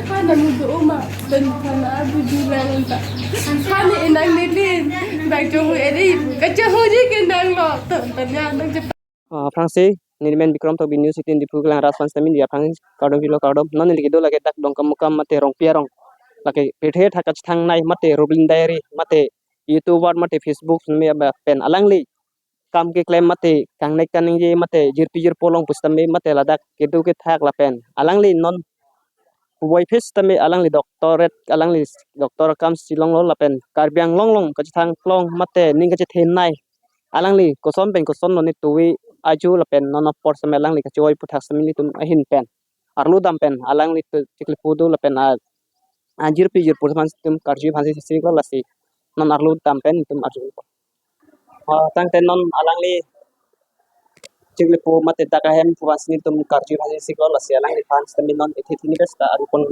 Hana muduma dan hana abu julang tak. Hana inang nilin bag jong eri kacahu je kendang lo tanya nang cepat. Frangsi nirmen bikram to binyu sitin di pukulan raswan stamin dia frangsi kadom kilo kadom non ini gitu lagi tak dong kamukam mate rong pierong lagi pethe thakach thang nai mate Ruplin Dairy mate YouTuber mate Facebook me pen alangli kam ke claim mate kang nek kaning je mate jirpijir polong pustame mate ladak kedu ke thak la pen alangli non Boy fish tame alangli doctorate alangli doktor kam silong lo la pen karbiang long long kach thang plong mate ning kach then nai alangli kosom pen kosom no ni tuwi aju la pen non of port semelang li kachoi puthak semili tum ahin pen arlu dam pen alangli tikli pudu la pen ajir pijir purman tum karji phansi sisi ko lasi non arlu dam pen tum arju tang ten non alangli tikli pu mate tak ahem puas ni tum karji phansi sisi ko lasi alangli phans temin non ithithini besta arupon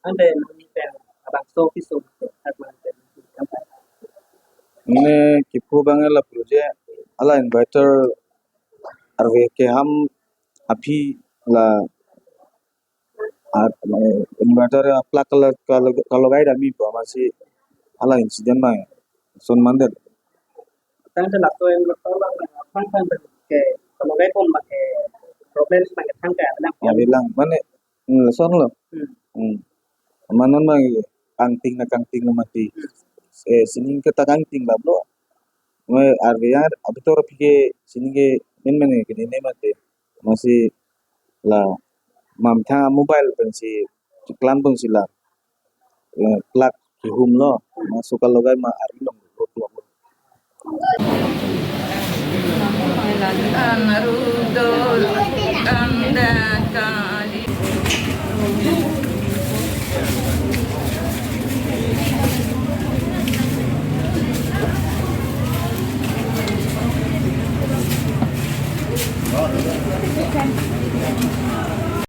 ande pen abang so kisu tak man pen Ini kipu banget lah project ala inverter arve ke ham api lah inverter plug kalau gaya dami masih ala insiden mah son mandel tang te lakto yang lakto la phang ke kalau gay pon make problem make thang ka na ya bilang mana son lo mana mah kanting na mati sini kita kanting lah bro मैं यार अभी तो रखी sini के men के नहीं मते masih lah mamtha mobile pensi iklan pensi lah plug hum lo masuk kalau gay ma ari lo An rudol anda